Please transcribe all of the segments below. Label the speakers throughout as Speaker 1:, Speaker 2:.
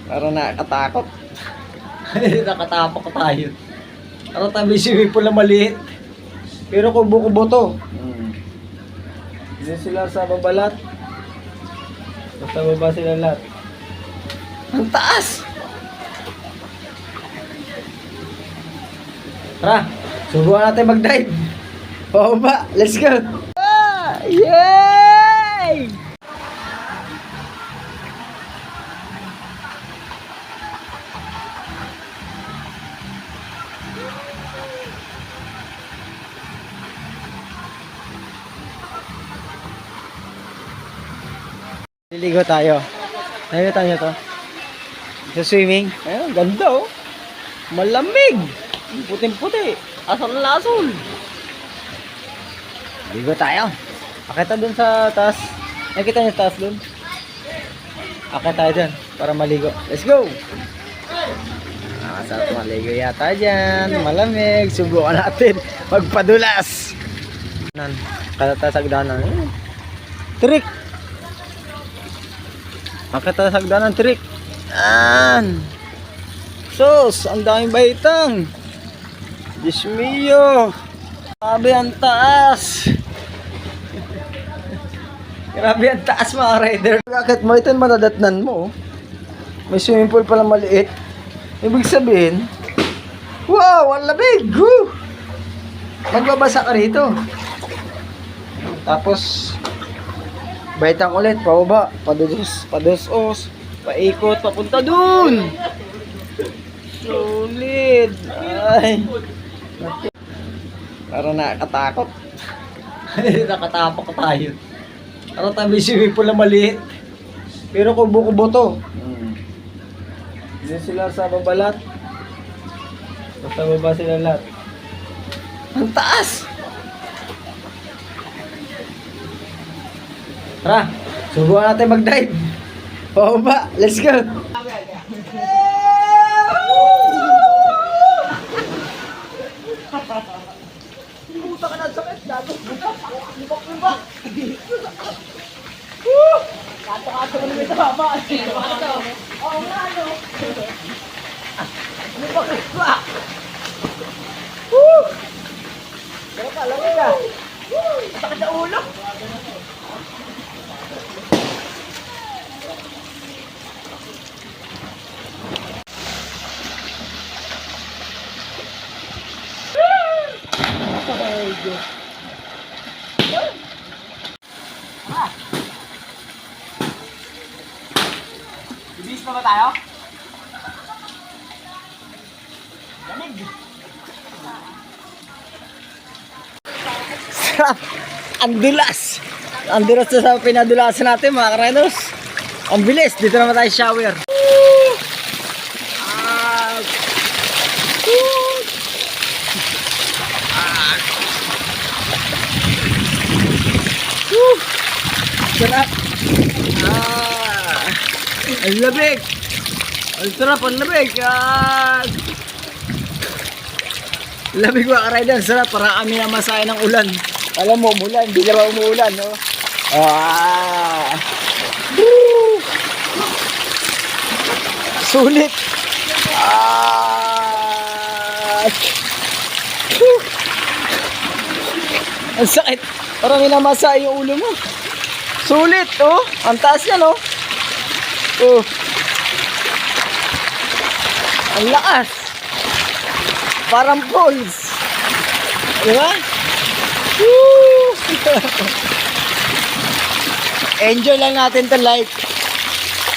Speaker 1: Parang nakakatakot. Nakatapok tayo. Parang tayo may swimming pool na maliit. Pero kubo-kubo to. Hindi sila sa babalat. Basta baba sila lahat. Ang taas! Tara, subukan natin mag-dive. Pababa, let's go! Ah! Yay! Liligo tayo. Nakikita niyo to? Sa swimming. Ayun, ganda oh. Malamig. Puting-puti. Asal-asol. Ligo tayo. Akita dun sa taas. Nakikita niyo taas dun? Akita tayo dun para maligo. Let's go! Nakasarap maligo yata dyan. Malamig. Subukan natin magpadulas. Katatasagdanan. Trick! Makatasagdan ng trick. Sus, ang daming baitang. Diyos mio. Grabe ang taas. Grabe ang taas mga rider. Bakit mo ito madadatnan mo? May swimming pool pala maliit. Ibig sabihin, wow, ang labig. Woo! Magbabasa ka rito. Tapos baitang ulit, pababa, pados-os, paikot, papunta dun. Solid. Ay. Parang nakakatakot. Nakatapok tayo. Parang tayo may swimming pool na maliit. Pero kubo-kubo to. Hindi sila sa babalat. Basta baba sila lahat. Ang taas! Tara, subukan natin mag-dive. Pababa, let's go. Puta ka na, sakit. Gago. Libak. Kato-kato mo naman ito, baba. Oo nga, no. Libak. Pero ka, lamig ka. Sakit sa ulo. Ibis pa ba tayo? Lamig! Sarap! Ang dulas! Ang dulas na sa pinadulasan natin mga karenos. Ang bilis! Dito naman tayo shower. Sarap! Ang labig! Ang sarap! Ang labig! Labig mga ka-rider! Sarap! Para kami na masaya ng ulan. Alam mo, umulan. Hindi na ba umuulan, no? Sulit! Ang sakit! Parang minamasa yung ulo mo. Sulit, oh. Ang taas yan, oh. Oh. Ang lakas. Parang falls. Diba? Woo! Enjoy lang natin to life.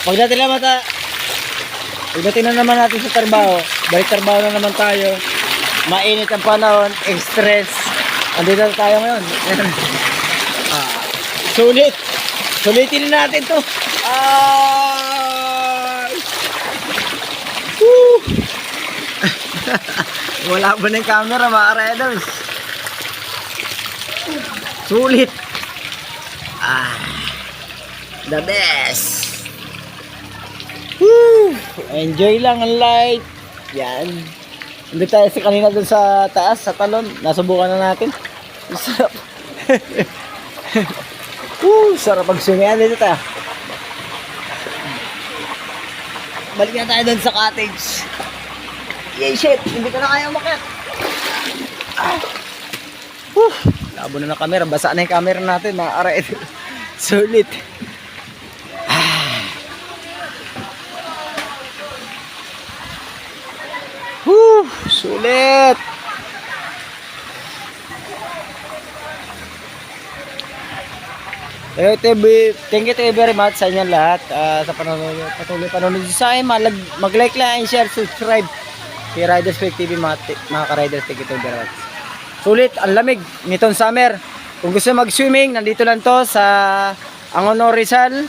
Speaker 1: Pagdating na naman natin sa trabaho. Balik trabaho na naman tayo. Mainit ang panahon. Stress. Andito na tayo ngayon. Sulit. Sulitin natin to. Wala ba na yung camera mga riders? Sulit. The best. Woo! Enjoy lang ang light. Yan. Hindi tayo sa kanina dun sa taas, sa talon. Nasubukan na natin. Sarap. Sarap pag sumiyan dito tayo. balik na tayo doon sa cottage. Yay, shit! Hindi ko na kaya umakyat. Labo na ng camera. Basa na yung camera natin, mga ka-rider. Sulit. Sulit. Thank you to very much sa inyo lahat sa panonood sa akin. Mag-like lang, share, subscribe kay Riders Quick TV mga ka-riders. Thank you to very much. Sulit, ang lamig nitong summer. Kung gusto mag-swimming, nandito lang to sa Angono, Rizal.